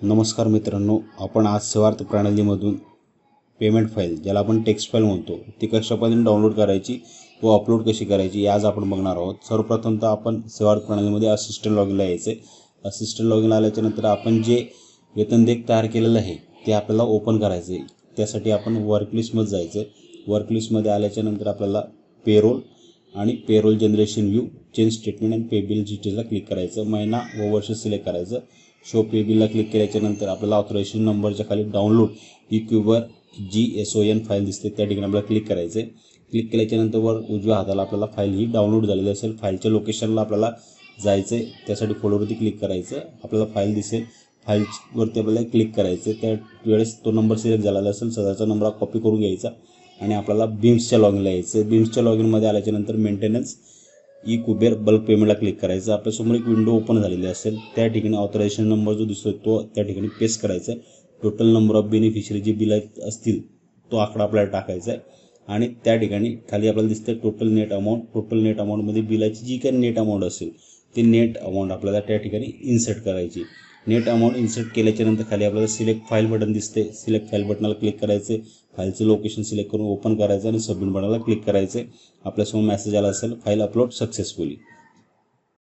नमस्कार मित्रांनो, आपण आज सेवार्थ प्रणालीमधून पेमेंट फाईल ज्याला आपण टेक्स्ट फाईल म्हणतो ती कशा पद्धतीने डाउनलोड करायची व अपलोड कशी करायची आज आपण बघणार आहोत। सर्वप्रथम तर आपण सेवार्थ प्रणालीमध्ये असिस्टंट लॉगिनला यायचे। असिस्टंट लॉगिनला आल्याच्या नंतर आपण जे वेतन देयक तयार केलेलं आहे ते आपल्याला ओपन करायचे। त्यासाठी आपण वर्क लिस्टमध्ये जायचे। वर्क लिस्टमध्ये आल्याच्या नंतर आपल्याला पेरोल आणि payroll generation view, change statement आणि पे बिल डिटेल्सला क्लिक करायचं। महिना व वर्ष सिलेक्ट करायचं। शो पे बिलला क्लिक केल्याच्या नंतर आपल्याला ऑथरायझेशन नंबरच्या खाली डाउनलोड ही क्यूबर GSON फाईल दिसते त्या ठिकाणी आपल्याला क्लिक करायचे। क्लिक केल्याच्या नंतर वर उजव्या हाताला आपल्याला फाईल ही डाउनलोड झालेली असेल। फाईलच्या लोकेशनला आपल्याला जायचे, त्यासाठी फोल्डरवरती क्लिक करायचं। आपल्याला फाईल दिसेल, फाईलवरती आपल्याला क्लिक करायचे। त्या वेळेस तो नंबर सिलेक्ट झालेला असेल, सध्याचा नंबर कॉपी करून घ्यायचा आणि आपल्याला बीम्सच्या लॉगिनला यायचं। बीम्सच्या लॉगिनमध्ये आल्याच्या नंतर मेंटेनन्स ई कुबेर बल्क पेमेंटला क्लिक करायचं। आपल्यासमोर एक विंडो ओपन झालेली असेल, त्या ठिकाणी ऑथरायझेशन नंबर जो दिसतो तो त्या ठिकाणी पेस्ट करायचा आहे। टोटल नंबर ऑफ बेनिफिशरी जे बिल असतील तो आकडा आपल्याला टाकायचा आहे आणि त्या ठिकाणी खाली आपल्याला दिसते total net amount. Total net अमाऊंटमध्ये बिलाची जी काही नेट अमाऊंट असेल ती नेट अमाऊंट आपल्याला त्या ठिकाणी इन्सर्ट करायची। नेट अमाऊंट इन्सर्ट केल्याच्या नंतर खाली आपल्याला सिलेक्ट फाईल बटन दिसते। सिलेक्ट फाईल बटनाला क्लिक करायचे, फाईलचं लोकेशन सिलेक्ट करून ओपन करायचं आणि सबमिट बटनाला क्लिक करायचे। आपल्यासमोर मेसेज आला असेल, फाईल अपलोड सक्सेसफुली।